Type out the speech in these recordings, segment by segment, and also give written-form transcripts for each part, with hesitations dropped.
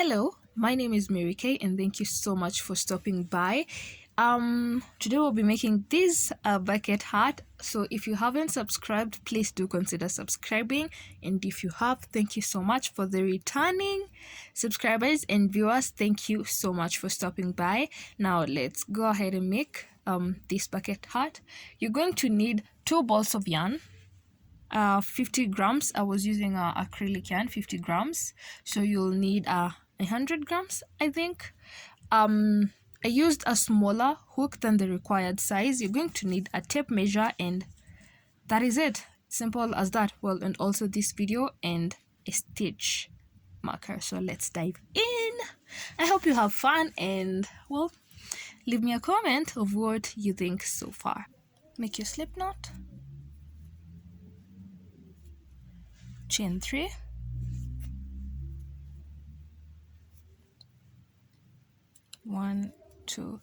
Hello, my name is Mary Kay and thank you so much for stopping by. Today we'll be making this bucket hat. So if you haven't subscribed, please do consider subscribing. And if you have, thank you so much. For the returning subscribers and viewers, thank you so much for stopping by. Now let's go ahead and make this bucket hat. You're going to need 2 balls of yarn, 50 grams. I was using acrylic yarn, 50 grams, so you'll need 100 grams, I think. I used a smaller hook than the required size. You're going to need a tape measure, and that is it. Simple as that. Well, and also this video and a stitch marker. So let's dive in. I hope you have fun, and well, leave me a comment of what you think so far. Make your slip knot, chain 3, 1, 2,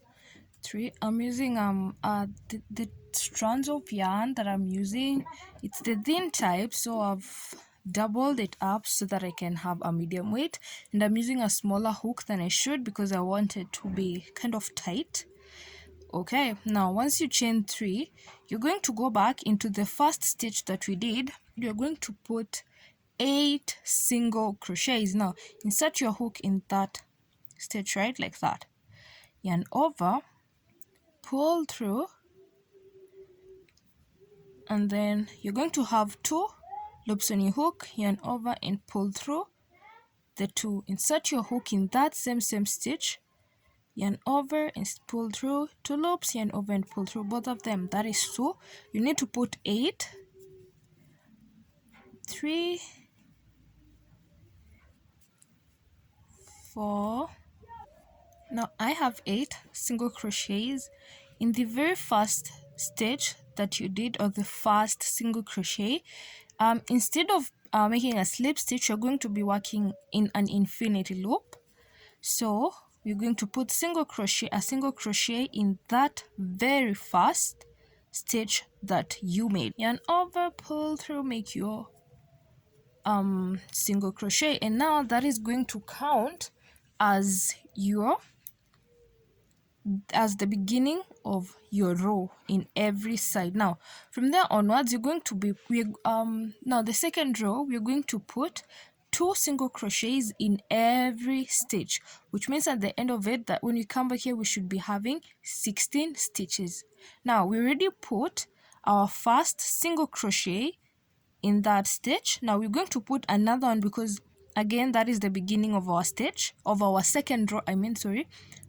3. I'm using the strands of yarn that I'm using, it's the thin type, so I've doubled it up so that I can have a medium weight, and I'm using a smaller hook than I should because I want it to be kind of tight. Okay, now once you chain 3, you're going to go back into the first stitch that we did. You're going to put 8 single crochets. Now insert your hook in that stitch, right, like that. Yarn over, pull through, and then you're going to have 2 loops on your hook. Yarn over and pull through the 2. Insert your hook in that same stitch, yarn over and pull through 2 loops, yarn over and pull through both of them. That is 2. You need to put 8, 3, 4. Now I have 8 single crochets in the very first stitch that you did, or the first single crochet. Instead of making a slip stitch, you're going to be working in an infinity loop. So we're going to put a single crochet in that very first stitch that you made. Yarn over, pull through, make your single crochet, and now that is going to count as the beginning of your row in every side. Now from there onwards, you're going to be now the second row, we're going to put 2 single crochets in every stitch, which means at the end of it, that when we come back here, we should be having 16 stitches. Now we already put our first single crochet in that stitch. Now we're going to put another one because again, that is the beginning of our stitch, of our second row.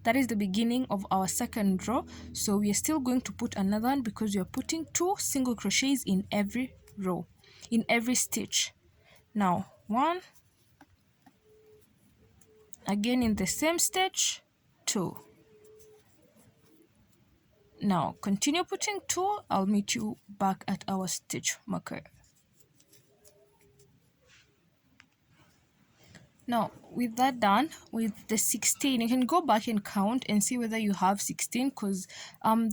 That is the beginning of our second row. So we are still going to put another one because we are putting 2 single crochets in every row, in every stitch. Now 1, again in the same stitch, 2. Now continue putting 2. I'll meet you back at our stitch marker. Now, with that done, with the 16, you can go back and count and see whether you have 16, because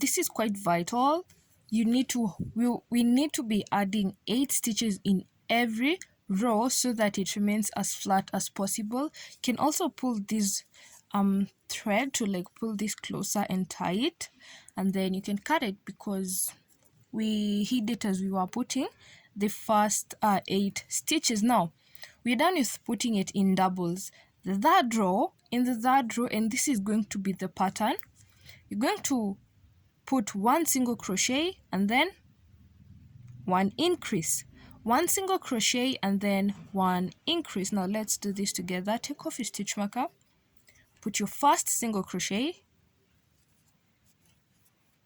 this is quite vital. We need to be adding 8 stitches in every row so that it remains as flat as possible. You can also pull this thread to pull this closer and tie it, and then you can cut it because we hid it as we were putting the first 8 stitches. Now we're done with putting it in doubles. In the third row, and this is going to be the pattern, you're going to put 1 single crochet and then 1 increase, 1 single crochet and then 1 increase. Now let's do this together. Take off your stitch marker, put your first single crochet,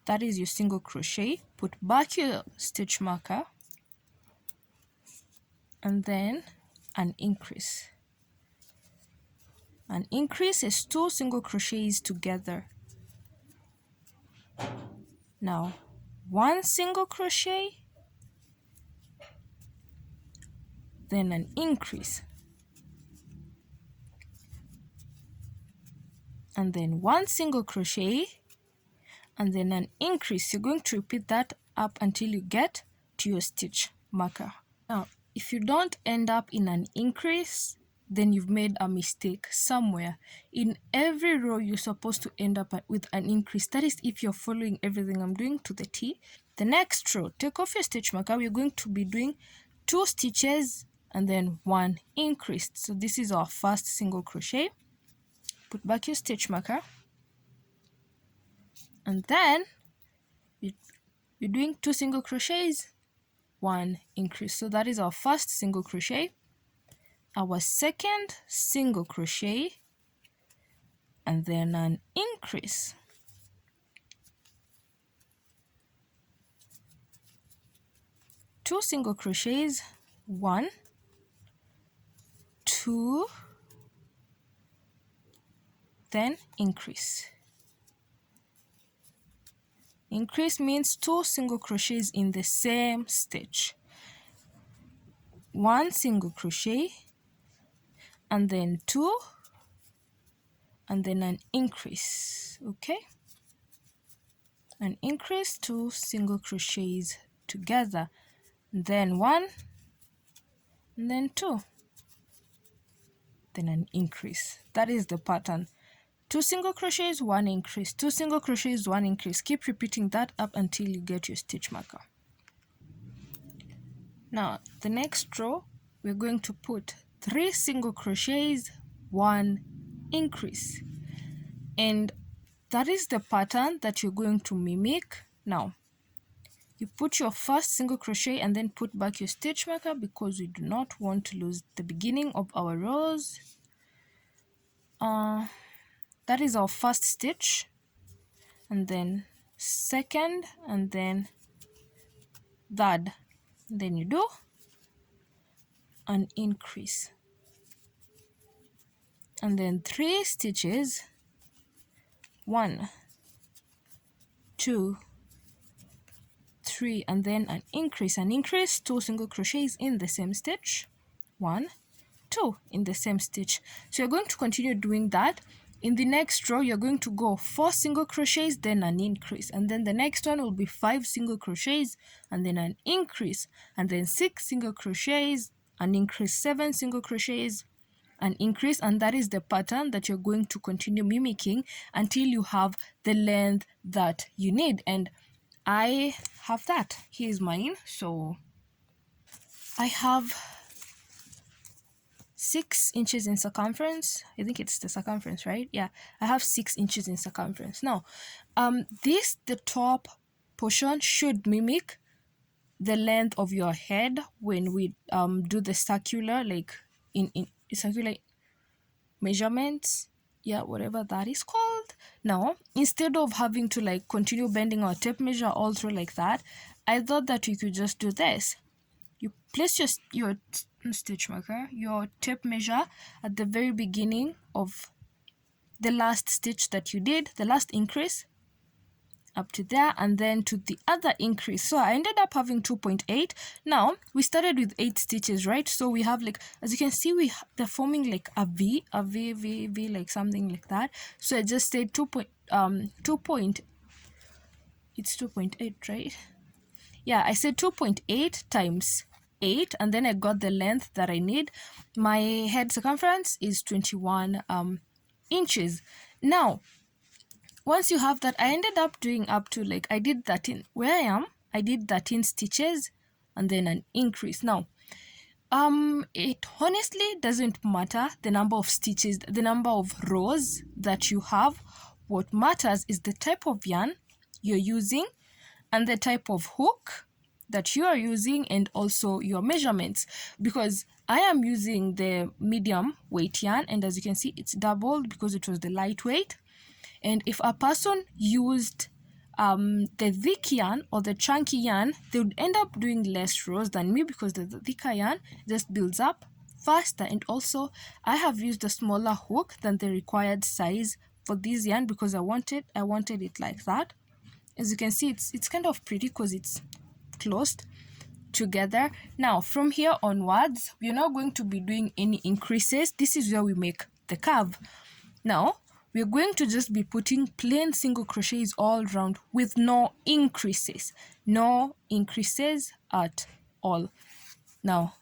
that is your single crochet, put back your stitch marker, and then an increase. An increase is 2 single crochets together. Now 1 single crochet, then an increase, and then 1 single crochet, and then an increase. You're going to repeat that up until you get to your stitch marker. Now if you don't end up in an increase, then you've made a mistake somewhere. In every row, you're supposed to end up with an increase. That is if you're following everything I'm doing to the T. The next row, take off your stitch marker. We're going to be doing 2 stitches and then 1 increase. So this is our first single crochet. Put back your stitch marker, and then you're doing 2 single crochets, 1 increase. So that is our first single crochet, our second single crochet, and then an increase. Two single crochets, 1, 2, then increase. Increase means 2 single crochets in the same stitch. 1 single crochet, and then 2, and then an increase. Okay, an increase, 2 single crochets together, then 1, and then 2, then an increase. That is the pattern. 2 single crochets, 1 increase, 2 single crochets, 1 increase. Keep repeating that up until you get your stitch marker. Now the next row, we're going to put 3 single crochets, 1 increase, and that is the pattern that you're going to mimic. Now you put your first single crochet and then put back your stitch marker because we do not want to lose the beginning of our rows. That is our first stitch, and then second, and then third. Then you do an increase, and then 3 stitches, 1, 2, 3, and then an increase. An increase, 2 single crochets in the same stitch, 1, 2 in the same stitch. So you're going to continue doing that. In the next row, you're going to go 4 single crochets, then an increase, and then the next one will be 5 single crochets, and then an increase, and then 6 single crochets, an increase, 7 single crochets, an increase, and that is the pattern that you're going to continue mimicking until you have the length that you need. And I have that. Here's mine. So I have 6 inches in circumference. I think it's the circumference, right? Yeah, I have 6 inches in circumference. Now, the top portion should mimic the length of your head when we do the circular, like in circular measurements. Yeah, whatever that is called. Now, instead of having to like continue bending our tape measure all through like that, I thought that we could just do this. You place your stitch marker, your tape measure at the very beginning of the last stitch that you did, the last increase, up to there, and then to the other increase. So I ended up having 2.8. Now we started with 8 stitches, right? So we have, like, as you can see, they're forming like a V, like something like that. So I just said 2.8, right? Yeah, I said 2.8 times 8, and then I got the length that I need. My head circumference is 21 inches. Now, once you have that, I ended up doing up to, like, I did 13. Where I am, I did 13 stitches and then an increase. Now, it honestly doesn't matter the number of stitches, the number of rows that you have. What matters is the type of yarn you're using and the type of hook that you are using, and also your measurements, because I am using the medium weight yarn, and as you can see, it's doubled because it was the lightweight. And if a person used the thick yarn or the chunky yarn, they would end up doing less rows than me, because the thicker yarn just builds up faster. And also, I have used a smaller hook than the required size for this yarn because I wanted it like that. As you can see, it's kind of pretty because it's closed together. Now, from here onwards, we're not going to be doing any increases. This is where we make the curve. Now, we're going to just be putting plain single crochets all around with no increases at all. Now,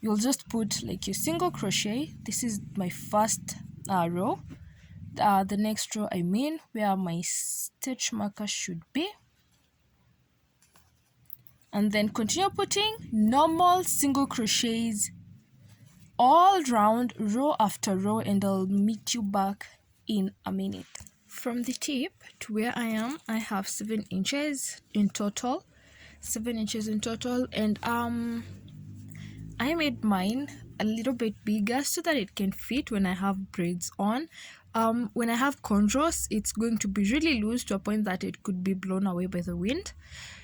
you'll just put like your single crochet. This is my first row. The next row, I mean, where my stitch marker should be, and then continue putting normal single crochets all round, row after row, and I'll meet you back in a minute. From the tip to where I am, I have 7 inches in total. 7 inches in total, and I made mine a little bit bigger so that it can fit when I have braids on. When I have cornrows, it's going to be really loose to a point that it could be blown away by the wind.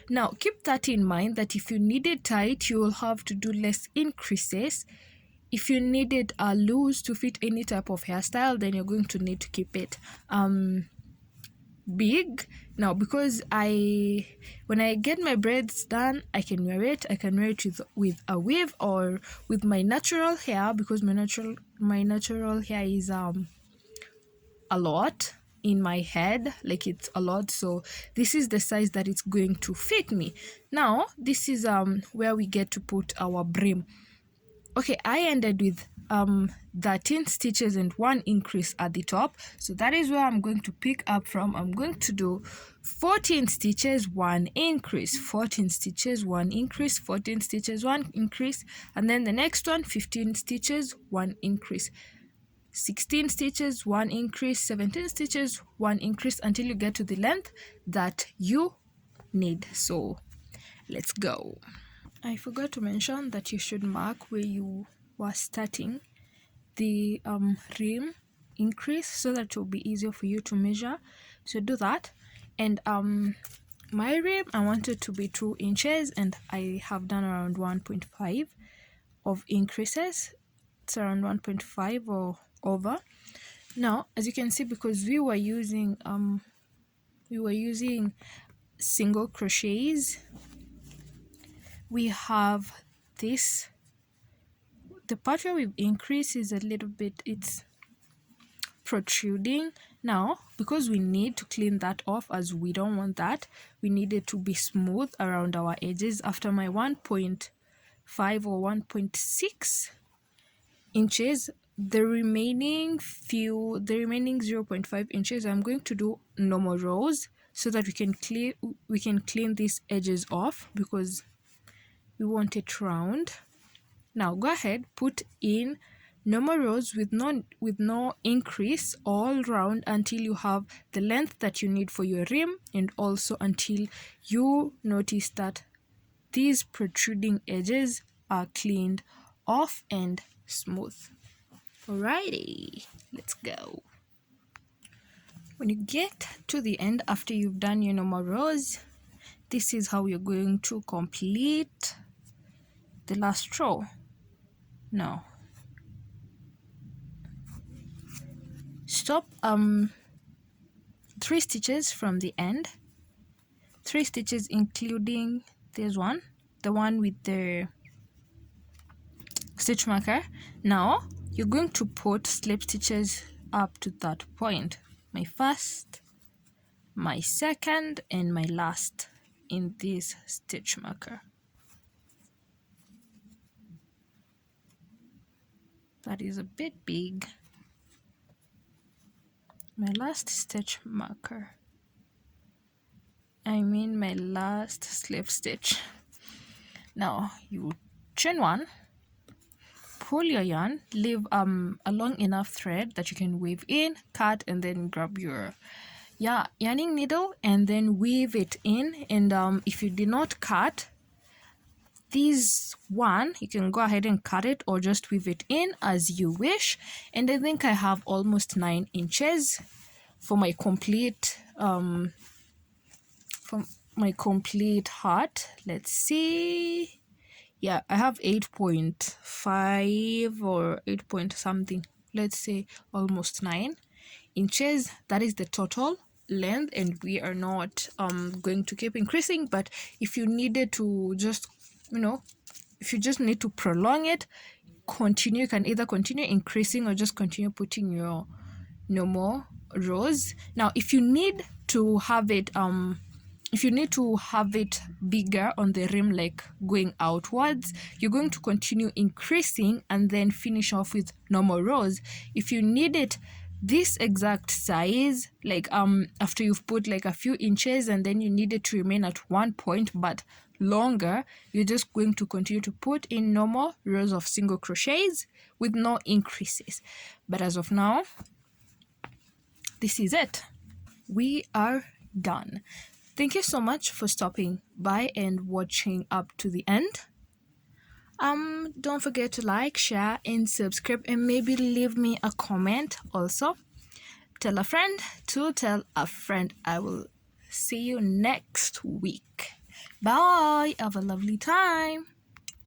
Now keep that in mind, that if you need it tight, you will have to do less increases. If you need it loose to fit any type of hairstyle, then you're going to need to keep it big. Now because when I get my braids done, I can wear it with a weave or with my natural hair, because my natural hair is a lot in my head, like it's a lot. So this is the size that it's going to fit me. Now this is where we get to put our brim. Okay, I ended with 13 stitches and 1 increase at the top, so that is where I'm going to pick up from. I'm going to do 14 stitches, 1 increase, 14 stitches, 1 increase, 14 stitches, 1 increase, and then the next one, 15 stitches, 1 increase, 16 stitches, 1 increase, 17 stitches, 1 increase, until you get to the length that you need. So let's go. I forgot to mention that you should mark where you were starting the rim increase, so that it will be easier for you to measure. So do that. And my rim, I want it to be 2 inches, and I have done around 1.5 of increases. It's around 1.5 or over. Now as you can see, because we were using single crochets, we have this, the part where we've increased is a little bit, it's protruding. Now because we need to clean that off, as we don't want that, we need it to be smooth around our edges. After my 1.5 or 1.6 inches, the remaining 0.5 inches, I'm going to do normal rows so that we can clean these edges off, because we want it round. Now go ahead, put in normal rows with no increase all round until you have the length that you need for your rim, and also until you notice that these protruding edges are cleaned off and smooth. Alrighty, let's go. When you get to the end, after you've done your normal rows, this is how you're going to complete the last row. Now stop 3 stitches from the end, 3 stitches including this one, the one with the stitch marker. Now you're going to put slip stitches up to that point, my first, my second, and my last in this stitch marker. That is a bit big. My last stitch marker, I mean my last slip stitch. Now you chain 1, pull your yarn, leave a long enough thread that you can weave in, cut, and then grab your yarning needle and then weave it in. And if you did not cut this one, you can go ahead and cut it or just weave it in as you wish. And I think I have almost 9 inches for my complete heart. Let's see. Yeah, I have 8.5 or 8 point something, let's say almost 9 inches. That is the total length, and we are not going to keep increasing. But if you needed to just, if you just need to prolong it, continue. You can either continue increasing or just continue putting your normal rows. Now if you need to have it if you need to have it bigger on the rim, like going outwards, you're going to continue increasing and then finish off with normal rows. If you need it this exact size, like after you've put like a few inches and then you need it to remain at one point but longer, you're just going to continue to put in normal rows of single crochets with no increases. But as of now, this is it. We are done. Thank you so much for stopping by and watching up to the end. Don't forget to like, share, and subscribe, and maybe leave me a comment also. Tell a friend to tell a friend. I will see you next week. Bye. Have a lovely time.